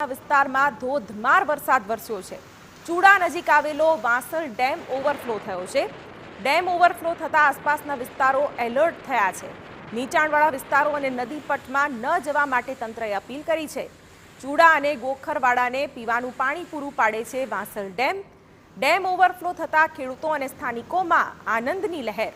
વિસ્તારમાં ધોધમાર વરસાદ વરસ્યો છે। ચૂડા નજીક આવેલો વાંસલ ડેમ ઓવરફ્લો થયો છે। ડેમ ઓવરફ્લો થતા આસપાસના વિસ્તારો એલર્ટ થયા છે। નીચાણવાળા વિસ્તારો અને નદી પટમાં ન જવા માટે તંત્રએ અપીલ કરી છે। ચૂડા અને ગોખરવાડાને પીવાનું પાણી પૂરું પાડે છે વાંસલ ડેમ। ડેમ ઓવરફ્લો થતા ખેડૂતો અને સ્થાનિકોમાં આનંદની લહેર।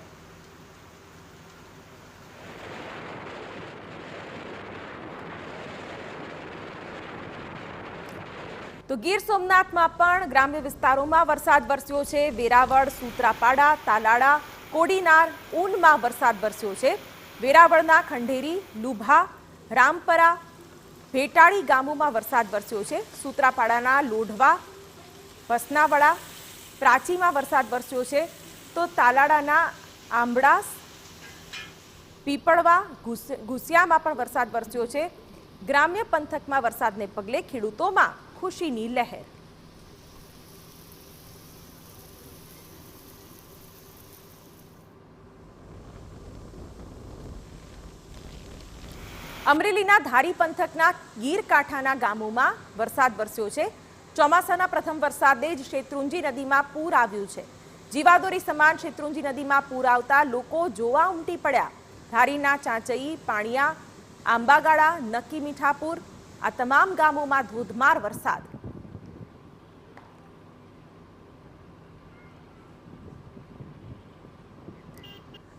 તો ગીર સોમનાથમાં પણ ગ્રામ્ય વિસ્તારોમાં વરસાદ વરસ્યો છે। વેરાવળ, સૂત્રાપાડા, તાલાળા, કોડીનાર, ઊનમાં વરસાદ વરસ્યો છે। વેરાવળના ખંડેરી, લુભા, રામપરા, ભેટાળી ગામોમાં વરસાદ વરસ્યો છે। સૂત્રાપાડાના લોઢવા, વસનાવડા, પ્રાચીમાં વરસાદ વરસ્યો છે। તો તાલાળાના આંબડાસ, પીપળવા, ઘુસિયામાં પણ વરસાદ વરસ્યો છે। ગ્રામ્ય પંથકમાં વરસાદને પગલે ખેડૂતોમાં ખુશીની લહેર। અમરેલીના ધારી પંથકના ગીર કાંઠાના ગામોમાં વરસાદ વરસ્યો છે। ચોમાસાના પ્રથમ વરસાદે જ શેત્રુંજી નદીમાં પૂર આવ્યું છે। જીવાદોરી સમાન શેત્રુંજી નદીમાં પૂર આવતા લોકો જોવા ઉમટી પડ્યા। ધારીના ચાંચઈ, પાણિયા, આંબાગાળા, નકી મીઠાપુર આ તમામ ગામોમાં ધોધમાર વરસાદ।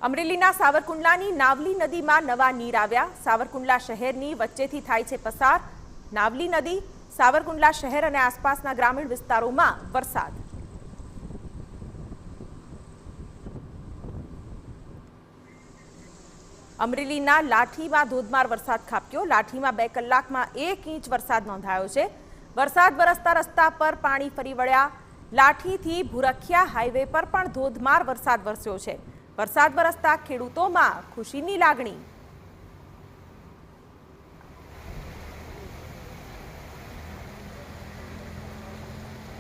અમરેલીના સાવરકુંડલાની નાવલી નદીમાં નવા નીર આવ્યા। સાવરકુંડલા શહેરની વચ્ચેથી થાય છે પસાર નાવલી નદી। સાવરકુંડલા શહેર અને આસપાસના ગ્રામીણ વિસ્તારોમાં વરસાદ। અમરેલીના લાઠીમાં ધોધમાર વરસાદ ખાબક્યો। લાઠીમાં 2 કલાકમાં 1 ઇંચ વરસાદ નોંધાયો છે। વરસાદ વરસતા રસ્તા પર પાણી ફરી વળ્યા। લાઠીથી ભુરખિયા હાઈવે પર પણ ધોધમાર વરસાદ વરસ્યો છે। વરસાદ વરસતા ખેડૂતોમાં ખુશીની લાગણી।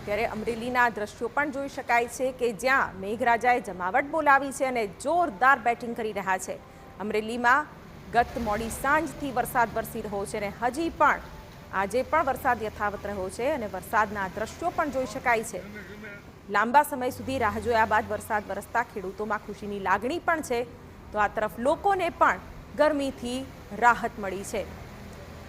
ત્યારે અમરેલીના દ્રશ્યો પણ જોઈ શકાય છે કે જ્યાં મેઘરાજાએ જમાવટ બોલાવી છે અને જોરદાર બેટિંગ કરી રહ્યા છે। અમરેલીમાં ગત મોડી સાંજથી વરસાદ વરસી રહ્યો છે અને હજી પણ આજે પણ વરસાદ યથાવત રહ્યો છે અને વરસાદના દ્રશ્યો પણ જોઈ શકાય છે। લાંબા સમય સુધી રાહ જોયા બાદ વરસાદ વરસતા ખેડૂતોમાં ખુશીની લાગણી પણ છે। તો આ તરફ લોકોને પણ ગરમીથી રાહત મળી છે।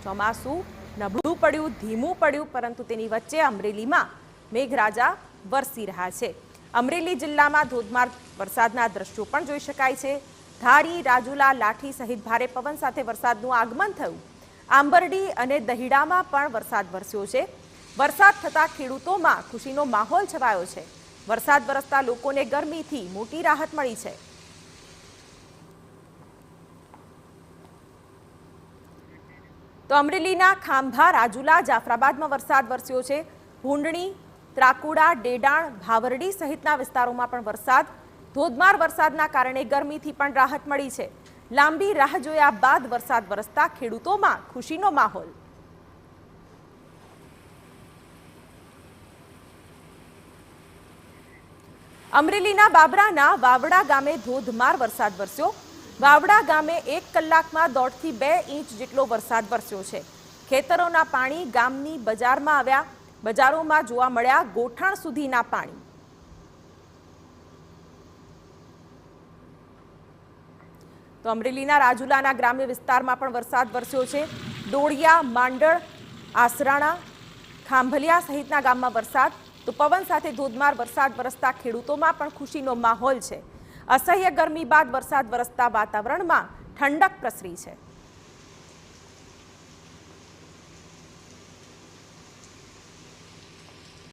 ચોમાસું નબળું પડ્યું, ધીમું પડ્યું, પરંતુ તેની વચ્ચે અમરેલીમાં મેઘરાજા વરસી રહ્યા છે। અમરેલી જિલ્લામાં ધોધમાર વરસાદના દ્રશ્યો પણ જોઈ શકાય છે। ધારી, રાજુલા, લાઠી સહિત ભારે પવન સાથે વરસાદનું આગમન થયું। આંબરડી અને દહીડામાં પણ વરસાદ વરસ્યો છે। વરસાદ થતા ખેડૂતોમાં ખુશીનો માહોલ છવાયો છે। વરસાદ વરસતા લોકોને ગરમીથી મોટી રાહત મળી છે। તો અમરેલીના ખાંભા, રાજુલા, જાફરાબાદમાં વરસાદ વરસ્યો છે। ભૂંડણી, ત્રાકુડા, ડેડાણ, ભાવરડી સહિતના વિસ્તારોમાં પણ વરસાદ। ધોધમાર વરસાદના કારણે ગરમીથી પણ રાહત મળી છે। લાંબી રાહ જોયા બાદ વરસાદ વરસતા ખેડૂતોમાં ખુશીનો માહોલ। અમરેલીના બાબરાના વાવડા ગામે ધોધમાર વરસાદ વરસ્યો। વાવડા ગામે 1 કલાકમાં 1.5 થી 2 ઇંચ જેટલો વરસાદ વરસ્યો છે। ખેતરોના પાણી ગામની બજારમાં આવ્યા। બજારોમાં જોવા મળ્યા ગોઠણ સુધીના પાણી। તો અમરેલીના રાજુલાના ગ્રામ્ય વિસ્તારમાં પણ વરસાદ વરસ્યો છે। ડોળિયા, માંડળ, આસરાણા, ખાંભલિયા સહિતના ગામમાં વરસાદ। તો પવન સાથે ધોધમાર વરસાદ વરસતા ખેડૂતોમાં પણ ખુશીનો માહોલ છે। અસહ્ય ગરમી બાદ વરસાદ વરસતા વાતાવરણમાં ઠંડક પ્રસરી છે।